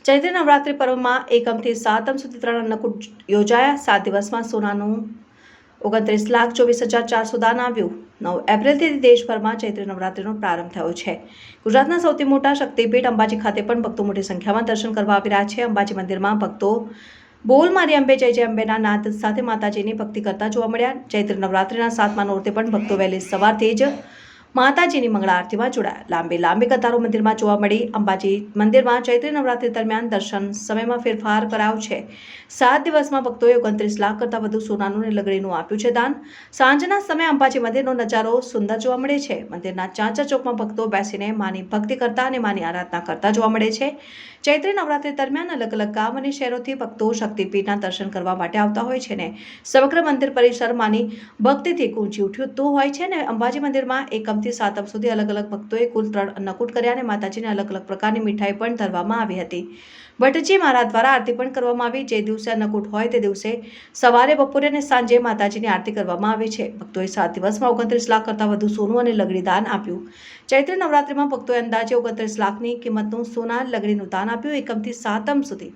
ચૈત્રી નવરાત્રિ પર્વમાં એકમથી સાતમ સુધી 3 અન્નકૂટ યોજાયા। 7 દિવસમાં સોનાનું 29,24,400 દાન આવ્યું। 9 એપ્રિલથી દેશભરમાં ચૈત્રી નવરાત્રિનો પ્રારંભ થયો છે। ગુજરાતના સૌથી મોટા શક્તિપીઠ અંબાજી ખાતે પણ ભક્તો મોટી સંખ્યામાં દર્શન કરવા આવી રહ્યા છે। અંબાજી મંદિરમાં ભક્તો બોલ મારી અંબે જય જય અંબેના નાદ સાથે માતાજીની ભક્તિ કરતા જોવા મળ્યા। ચૈત્રી નવરાત્રિના 7મા નોરતે પણ ભક્તો વહેલી સવારથી જ માતાજીની મંગળા આરતીમાં જોડાયા। લાંબી કતારો મંદિરમાં જોવા મળી। અંબાજી મંદિરમાં ચૈત્રી નવરાત્રી દરમિયાન દર્શન સમયમાં ફેરફાર કરાયો છે। 7 દિવસમાં ભક્તોએ 29 લાખ કરતાં વધુ સોનાનું અને લગડીનું આપ્યું છે દાન। સાંજના સમયે અંબાજી મંદિરનો નજારો સુંદર જોવા મળે છે। મંદિરના ચાચા ચોકમાં ભક્તો બેસીને માની ભક્તિ કરતા અને માની આરાધના કરતા જોવા મળે છે। ચૈત્રી નવરાત્રી દરમિયાન અલગ અલગ ગામ અને શહેરોથી ભક્તો શક્તિપીઠના દર્શન કરવા માટે આવતા હોય છે ને સમગ્ર મંદિર પરિસર માની ભક્તિથી ગૂંજી ઉઠતું હોય છે ને અંબાજી મંદિરમાં એકમથી સાતમ સુધી અલગ અલગ ભક્તોએ કુલ 3 અન્નકૂટ કર્યા અને માતાજીને અલગ અલગ પ્રકારની મીઠાઈ પણ ધરવામાં આવી હતી। ભટ્ટજી મહારાજ દ્વારા આરતી પણ કરવામાં આવી। જે દિવસે અન્નકૂટ હોય તે દિવસે સવારે, બપોરે અને સાંજે માતાજીની આરતી કરવામાં આવે છે। ભક્તોએ 7 દિવસમાં 29 લાખ કરતાં વધુ સોનું અને લગડી દાન આપ્યું। ચૈત્રી નવરાત્રિમાં ભક્તોએ અંદાજે 29 લાખની કિંમતનું સોના લગડીનું દાન આપ્યું। એકમથી સાતમ સુધી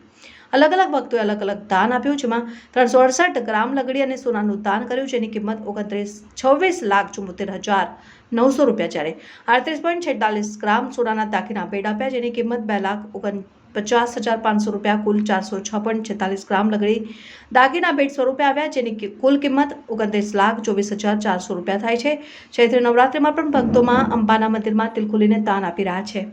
અલગ અલગ ભક્તોએ અલગ અલગ દાન આપ્યું, જેમાં 368 ગ્રામ લગડી અને સોનાનું દાન કર્યું, જેની કિંમત 26,74,900 રૂપિયા, જ્યારે 38.46 ગ્રામ સોનાના દાગીના ભેટ આપ્યા, જેની કિંમત 2,49,500 રૂપિયા। કુલ 406.46 ગ્રામ લગડી દાગીના ભેટ સ્વરૂપે આવ્યા, જેની કુલ કિંમત 29,24,400 રૂપિયા થાય છે। ચૈત્રી નવરાત્રિમાં પણ ભક્તોમાં અંબાના મંદિરમાં દિલ ખોલીને દાન આપી રહ્યા છે।